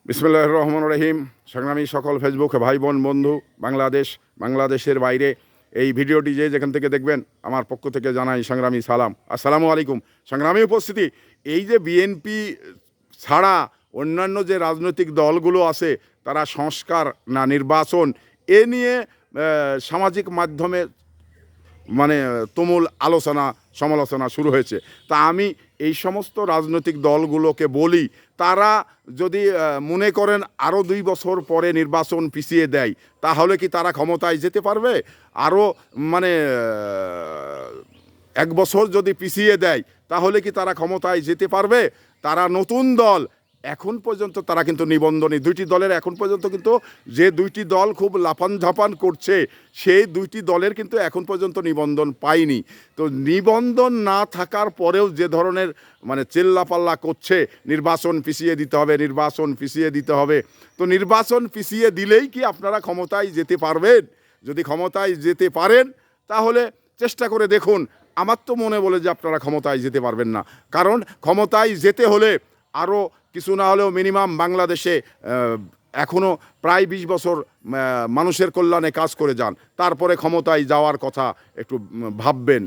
বিসমিল্লাহির রহমানির রহিম। সংগ্রামী সকল ফেসবুক ভাই বোন বন্ধু, বাংলাদেশের বাইরে এই ভিডিওটি যেখান থেকে দেখবেন, আমার পক্ষ থেকে জানাই সংগ্রামী সালাম। আসসালামু আলাইকুম। সংগ্রামী উপস্থিতি, এই যে বিএনপি ছাড়া অন্যান্য যে রাজনৈতিক দলগুলো আছে, তারা সংস্কার না নির্বাচন এ নিয়ে সামাজিক মাধ্যমে তুমুল আলোচনা সমালোচনা শুরু হয়েছে। তা আমি এই সমস্ত রাজনৈতিক দলগুলোকে বলি, তারা যদি মনে করেন আরও 2 বছর পরে নির্বাচন পিছিয়ে দেয়, তাহলে কি তারা ক্ষমতায় যেতে পারবে? আরও 1 বছর যদি পিছিয়ে দেয়, তাহলে কি তারা ক্ষমতায় যেতে পারবে? তারা নতুন দল, এখন পর্যন্ত তারা কিন্তু নিবন্ধনী, 2টি দলের এখন পর্যন্ত কিন্তু যে 2টি দল খুব লাফান ঝাপান করছে, সেই 2টি দলের কিন্তু এখন পর্যন্ত নিবন্ধন পায়নি। তো নিবন্ধন না থাকার পরেও যে ধরনের চেল্লাপাল্লা করছে, নির্বাচন পিছিয়ে দিতে হবে, নির্বাচন পিছিয়ে দিতে হবে। তো নির্বাচন পিছিয়ে দিলেই কি আপনারা ক্ষমতায় যেতে পারবেন? যদি ক্ষমতায় যেতে পারেন, তাহলে চেষ্টা করে দেখুন। আমার তো মনে বলে যে আপনারা ক্ষমতায় যেতে পারবেন না, কারণ ক্ষমতায় যেতে হলে আরও কিছু না হলেও মিনিমাম বাংলাদেশে এখনও প্রায় 20 বছর মানুষের কল্যাণে কাজ করে যান, তারপরে ক্ষমতায় যাওয়ার কথা একটু ভাববেন।